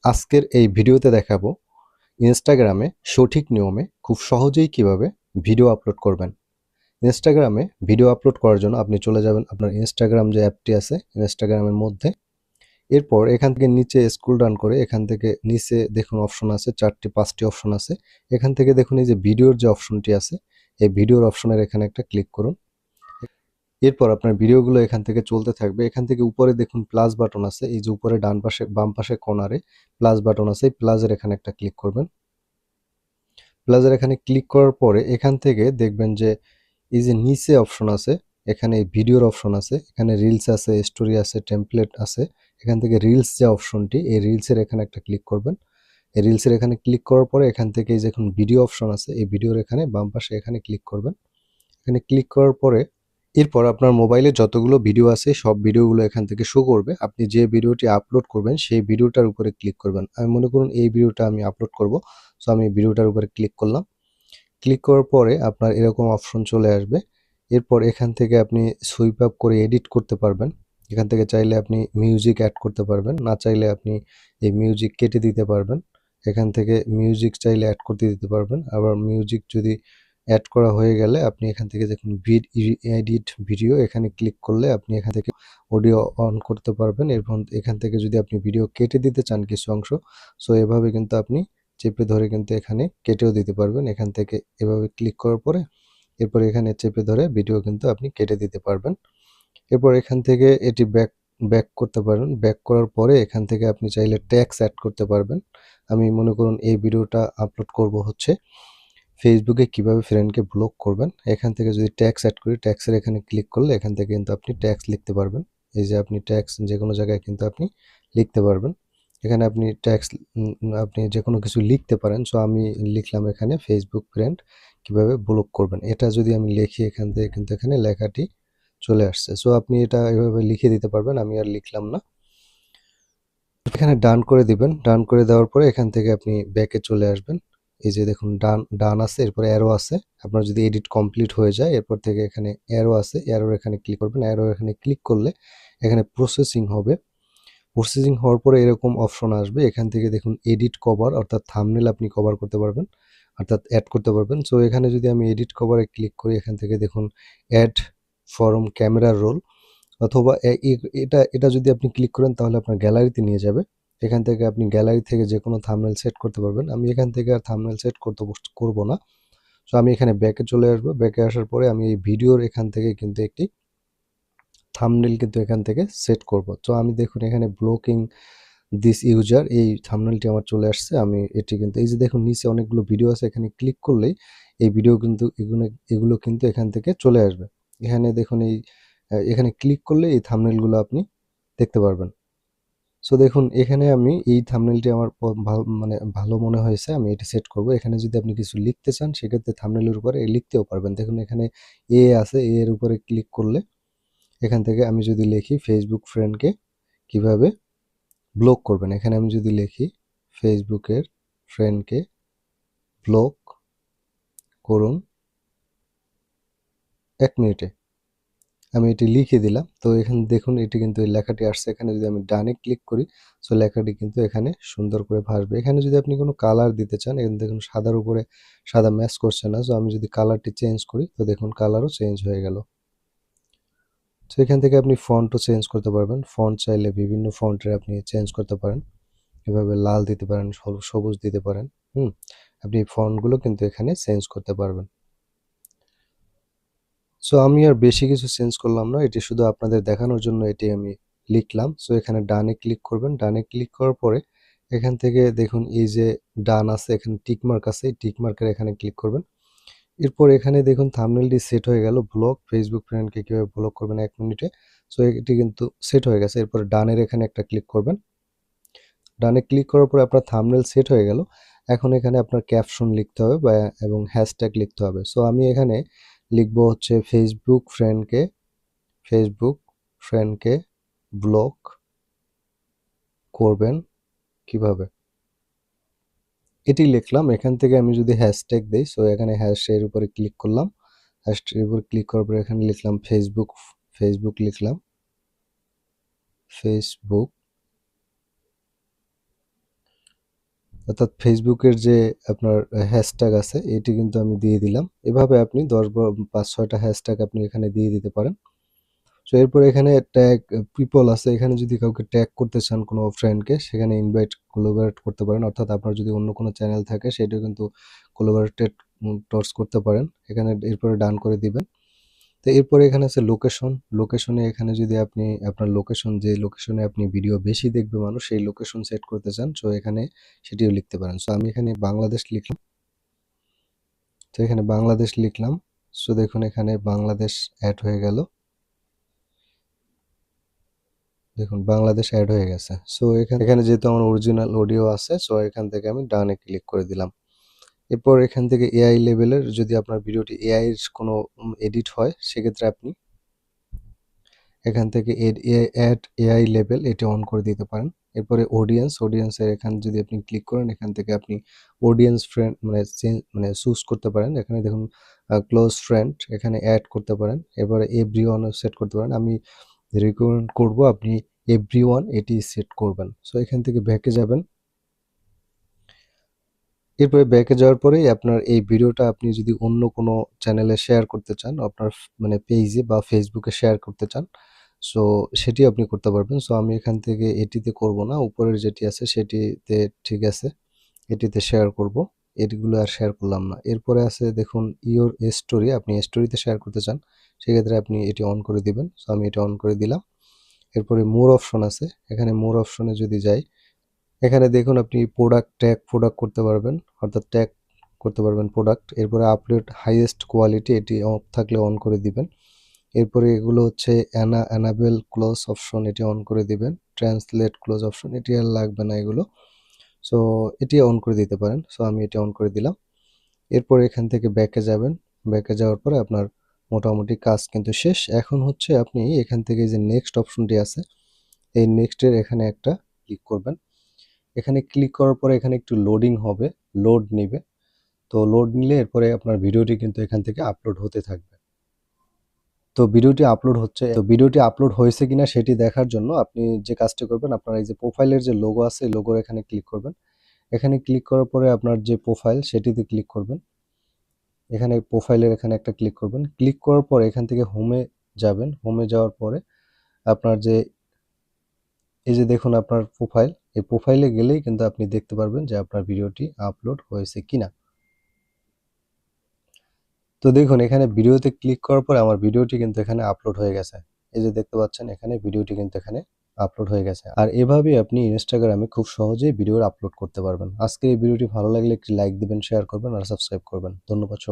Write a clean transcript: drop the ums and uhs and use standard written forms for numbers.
আজকের এই ভিডিওতে দেখাবো ইনস্টাগ্রামে সঠিক নিয়মে খুব সহজেই কিভাবে ভিডিও আপলোড করবেন। ইনস্টাগ্রামে ভিডিও আপলোড করার জন্য আপনি চলে যাবেন আপনার ইনস্টাগ্রাম যে অ্যাপটি আছে ইনস্টাগ্রামের মধ্যে। এরপর এখান থেকে নিচে স্ক্রল ডাউন করে এখান থেকে নিচে দেখুন অপশন আছে 4টি 5টি অপশন আছে। এখান থেকে দেখুন এই যে ভিডিওর যে অপশনটি আছে এই ভিডিওর অপশনের এখানে একটা ক্লিক করুন। এরপর আপনার ভিডিওগুলো এখান থেকে চলতে থাকবে। এখান থেকে উপরে দেখুন প্লাস বাটন আছে, এই যে উপরে ডান পাশে বাম পাশে কর্নারে প্লাস বাটন আছে, এই প্লাসের এখানে একটা ক্লিক করবেন। প্লাসের এখানে ক্লিক করার পরে এখান থেকে দেখবেন যে এই যে নিচে অপশন আছে, এখানে ভিডিওর অপশন আছে, এখানে রিলস আছে, স্টোরি আছে, টেমপ্লেট আছে। এখান থেকে রিলস যে অপশনটি, এই রিলসের এখানে একটা ক্লিক করবেন। এই রিলসের এখানে ক্লিক করার পরে এখান থেকে এই যে এখন ভিডিও অপশন আছে, এই ভিডিওর এখানে বাম পাশে এখানে ক্লিক করবেন। এখানে ক্লিক করার পরে এরপর আপনার মোবাইলে যতগুলো ভিডিও আছে সব ভিডিওগুলো এখান থেকে শো করবে। আপনি যে ভিডিওটি আপলোড করবেন সেই ভিডিওটার উপরে ক্লিক করবেন। আমি মনে করুন এই ভিডিওটা আমি আপলোড করব, সো আমি ভিডিওটার উপরে ক্লিক করলাম। ক্লিক করার পরে আপনার এরকম অপশন চলে আসবে। এরপর এখান থেকে আপনি সুইপ আপ করে এডিট করতে পারবেন। এখান থেকে চাইলে আপনি মিউজিক অ্যাড করতে পারবেন, না চাইলে আপনি এই মিউজিক কেটে দিতে পারবেন। এখান থেকে মিউজিক চাইলে অ্যাড করতে দিতে পারবেন। আবার মিউজিক যদি অ্যাড করা হয়ে গেলে আপনি এখান থেকে দেখুন এডিট ভিডিও, এখানে ক্লিক করলে আপনি এখান থেকে অডিও অন করতে পারবেন। এবং এখান থেকে যদি আপনি ভিডিও কেটে দিতে চান কিছু অংশ, সো এভাবে কিন্তু আপনি চেপে ধরে কিন্তু এখানে কেটেও দিতে পারবেন। এখান থেকে এভাবে ক্লিক করার পরে এরপর এখানে চেপে ধরে ভিডিও কিন্তু আপনি কেটে দিতে পারবেন। এরপর এখান থেকে এটি ব্যাক করতে পারেন। ব্যাক করার পরে এখান থেকে আপনি চাইলে ট্যাগস অ্যাড করতে পারবেন। আমি মনে করুন এই ভিডিওটা আপলোড করব হচ্ছে ফেসবুকে কিভাবে ফ্রেন্ডকে ব্লক করবেন। এখান থেকে যদি ট্যাগস অ্যাড করি, ট্যাগসের এখানে ক্লিক করলে এখান থেকে কিন্তু আপনি ট্যাগস লিখতে পারবেন। এই যে আপনি ট্যাগস যেকোনো জায়গায় কিন্তু আপনি লিখতে পারবেন। এখানে আপনি ট্যাগস আপনি যেকোনো কিছু লিখতে পারেন। সো আমি লিখলাম এখানে ফেসবুক ফ্রেন্ড কিভাবে ব্লক করবেন। এটা যদি আমি লিখি এখান থেকে কিন্তু এখানে লেখাটি চলে আসছে। সো আপনি এটা এভাবে লিখে দিতে পারবেন। আমি আর লিখলাম না। এখানে ডান করে দিবেন। ডান করে দেওয়ার পরে এখান থেকে আপনি ব্যাকে চলে আসবেন। এই যে দেখুন ডান আছে, এরপরে অ্যারো আছে। আপনার যদি এডিট কমপ্লিট হয়ে যায় এরপর থেকে এখানে অ্যারো আছে, অ্যারোর এখানে ক্লিক করবেন। অ্যারো এখানে ক্লিক করলে এখানে প্রসেসিং হবে। প্রসেসিং হওয়ার পরে এরকম অপশন আসবে। এখান থেকে দেখুন এডিট কভার অর্থাৎ থাম্বনেল আপনি কভার করতে পারবেন, অর্থাৎ অ্যাড করতে পারবেন। সো এখানে যদি আমি এডিট কভারে ক্লিক করি এখান থেকে দেখুন অ্যাড ফরম ক্যামেরা রোল, অথবা এটা এটা যদি আপনি ক্লিক করেন তাহলে আপনার গ্যালারিতে নিয়ে যাবে। এখান থেকে আপনি গ্যালারি থেকে যে কোনো থাম্বনেল সেট করতে পারবেন। আমি এখান থেকে আর থাম্বনেল সেট করব না। সো আমি এখানে ব্যাকে চলে আসবো। ব্যাকে আসার পরে আমি এই ভিডিওর এখান থেকে কিন্তু একটি থাম্বনেল কিন্তু এখান থেকে সেট করব। তো আমি দেখুন এখানে ব্লকিং দিস ইউজার, এই থাম্বনেলটি আমার চলে আসছে। আমি এটি কিন্তু এই যে দেখুন নিচে অনেকগুলো ভিডিও আছে, এখানে ক্লিক করলেই এই ভিডিও কিন্তু এগুলো কিন্তু এখান থেকে চলে আসবে। এখানে দেখুন এখানে ক্লিক করলে এই থাম্বনেলগুলো আপনি দেখতে পারবেন। সো দেখুন এখানে আমি এই থাম্বনেলটি আমার মানে ভালো মনে হয়েছে, আমি এটি সেট করব। এখানে যদি আপনি কিছু লিখতে চান সেক্ষেত্রে থাম্বনেলের উপরে লিখতেও পারবেন। দেখুন এখানে আছে, এর উপরে ক্লিক করলে এখান থেকে আমি যদি লিখি ফেসবুক ফ্রেন্ডকে কিভাবে ব্লক করবেন, এখানে আমি যদি লিখি ফেসবুকের ফ্রেন্ডকে ব্লক করুন 1 মিনিটে, আমি এটি লিখে দিলাম। তো এখানে দেখুন এটি কিন্তু এই লেখাটি আসছে। এখানে যদি আমি ডানে ক্লিক করি সো লেখাটি কিন্তু এখানে সুন্দর করে ভাসবে। এখানে যদি আপনি কোনো কালার দিতে চান, এখানে দেখুন সাদার উপরে সাদা ম্যাচ করছে না। সো আমি যদি কালারটি চেঞ্জ করি তো দেখুন কালারও চেঞ্জ হয়ে গেল। তো এখান থেকে আপনি ফন্টও চেঞ্জ করতে পারবেন। ফন্ট চাইলে বিভিন্ন ফন্টের আপনি চেঞ্জ করতে পারেন। এভাবে লাল দিতে পারেন, সবুজ দিতে পারেন। আপনি ফন্টগুলো কিন্তু এখানে চেঞ্জ করতে পারবেন। সো আমি আর বেশি কিছু চেঞ্জ করলাম না, এটি শুধু আপনাদের দেখানোর জন্য এটি আমি লিখলাম। সো এখানে ডানে ক্লিক করবেন। ডানে ক্লিক করার পরে এখান থেকে দেখুন এই যে ডান আছে, এখানে টিকমার্ক আছে, এই টিকমার্কের এখানে ক্লিক করবেন। এরপর এখানে দেখুন থাম্বনেলটি সেট হয়ে গেল, ব্লক ফেসবুক ফ্রেন্ডকে কীভাবে ব্লক করবেন 1 মিনিটে। সো এটি কিন্তু সেট হয়ে গেছে। এরপরে ডানের এখানে একটা ক্লিক করবেন। ডানে ক্লিক করার পরে আপনার থাম্বনেল সেট হয়ে গেল। এখন এখানে আপনার ক্যাপশন লিখতে হবে এবং হ্যাশট্যাগ লিখতে হবে। সো আমি এখানে লিখব হচ্ছে ফেসবুক ফ্রেন্ডকে ব্লক করবেন কিভাবে, এটি লিখলাম। এখান থেকে আমি যদি হ্যাশট্যাগ দেই সো এখানে হ্যাশের উপরে ক্লিক করলাম। হ্যাশট্যাগের উপর ক্লিক করার পরে এখানে লিখলাম ফেসবুক লিখলাম ফেসবুক অর্থাৎ ফেসবুকের যে আপনার হ্যাশট্যাগ আছে এটি কিন্তু আমি দিয়ে দিলাম। এভাবে আপনি ৫-৬টা হ্যাশট্যাগ আপনি এখানে দিয়ে দিতে পারেন। সো এরপর এখানে ট্যাগ পিপল আছে, এখানে যদি কাউকে ট্যাগ করতে চান কোনো ফ্রেন্ডকে সেখানে ইনভাইট কোলাবরেট করতে পারেন, অর্থাৎ আপনার যদি অন্য কোনো চ্যানেল থাকে সেটাও কিন্তু কোলাবরেটেড টর্চ করতে পারেন। এখানে এরপরে ডান করে দিবেন। তো এরপরে এখানে আছে লোকেশন। লোকেশনে এখানে যদি আপনি আপনার লোকেশন, যে লোকেশনে আপনি ভিডিও বেশি দেখবে মানুষ, সেই লোকেশন সেট করতে চান, সো এখানে সেটিও লিখতে পারেন। সো আমি এখানে বাংলাদেশ লিখলাম। তো এখানে বাংলাদেশ লিখলাম। সো দেখুন এখানে বাংলাদেশ অ্যাড হয়ে গেল। দেখুন বাংলাদেশ অ্যাড হয়ে গেছে। সো এখানে যেহেতু আমার অরিজিনাল অডিও আছে, সো এখান থেকে আমি ডানে ক্লিক করে দিলাম। এরপর এখান থেকে এআই লেভেলের, যদি আপনার ভিডিওটি এআই এর কোনো এডিট হয় সেক্ষেত্রে আপনি এখান থেকে অ্যাড এআই লেভেল এটি অন করে দিতে পারেন। এরপরে অডিয়েন্সের এখানে যদি আপনি ক্লিক করেন, এখান থেকে আপনি অডিয়েন্স ফ্রেন্ড চুজ করতে পারেন। এখানে দেখুন ক্লোজ ফ্রেন্ড এখানে অ্যাড করতে পারেন। এবারে এভরিওয়ানও সেট করতে পারেন। আমি রিকমেন্ড করব আপনি এভরিওয়ান এটি সেট করবেন। সো এখান থেকে ব্যাকে যাবেন। এরপরে ব্যাকে যাওয়ার পরেই আপনার এই ভিডিওটা আপনি যদি অন্য কোনো চ্যানেলে শেয়ার করতে চান, আপনার পেজে বা ফেসবুকে শেয়ার করতে চান, সো সেটি আপনি করতে পারবেন। সো আমি এখান থেকে এটিতে করব না, উপরের যেটি আছে সেটিতে ঠিক আছে, এটিতে শেয়ার করব। এটিগুলো আর শেয়ার করলাম না। এরপরে আছে দেখুন ইওর স্টোরি, আপনি স্টোরিতে শেয়ার করতে চান সেক্ষেত্রে আপনি এটি অন করে দিবেন। সো আমি এটা অন করে দিলাম। এরপরে মোর অপশন আছে, এখানে মোর অপশনে যদি যাই, এখানে দেখুন আপনি প্রোডাক্ট করতে পারবেন, অর্থাৎ ট্যাগ করতে পারবেন প্রোডাক্ট। এরপরে আপলোড হাইয়েস্ট কোয়ালিটি এটি অফ থাকলে অন করে দিবেন। এরপরে এগুলো হচ্ছে অ্যানাবেল ক্লোজ অপশন, এটি অন করে দিবেন। ট্রান্সলেট ক্লোজ অপশন এটি আর লাগবে না এগুলো, সো এটি অন করে দিতে পারেন। সো আমি এটি অন করে দিলাম। এরপর এখান থেকে ব্যাকে যাবেন। ব্যাকে যাওয়ার পরে আপনার মোটামুটি কাজ কিন্তু শেষ। এখন হচ্ছে আপনি এখান থেকে যে নেক্সট অপশনটি আছে, এই নেক্সটের এখানে একটা ক্লিক করবেন। এখানে ক্লিক করার পরে এখানে একটু লোডিং হবে, লোড নিবে। তো লোড নিলে এরপরে আপনার ভিডিওটি কিন্তু এখান থেকে আপলোড হতে থাকবে। তো ভিডিওটি আপলোড হয়েছে কিনা সেটি দেখার জন্য আপনি যে কাজটি করবেন, আপনার এই যে প্রোফাইলের যে লোগো আছে, এই লোগোর এখানে ক্লিক করবেন। এখানে ক্লিক করার পরে আপনার যে প্রোফাইল সেটিতে ক্লিক করবেন। এখানে প্রোফাইলের এখানে একটা ক্লিক করবেন। ক্লিক করার পরে এখান থেকে হোমে যাবেন। হোমে যাওয়ার পরে আপনার যে এই যে দেখুন আপনার প্রোফাইল, এই প্রোফাইলে গেলেই কিন্তু আপনি দেখতে পারবেন যে আপনার ভিডিওটি আপলোড হয়েছে কিনা। তো দেখুন এখানে ভিডিওতে ক্লিক করার পরে আমার ভিডিওটি কিন্তু এখানে আপলোড হয়ে গেছে। এই যে দেখতে পাচ্ছেন এখানে ভিডিওটি কিন্তু এখানে আপলোড হয়ে গেছে। আর এভাবেই আপনি ইনস্টাগ্রামে খুব সহজেই ভিডিও আপলোড করতে পারবেন। আজকে এই ভিডিওটি ভালো লাগলে একটি লাইক দিবেন, শেয়ার করবেন আর সাবস্ক্রাইব করবেন। ধন্যবাদ।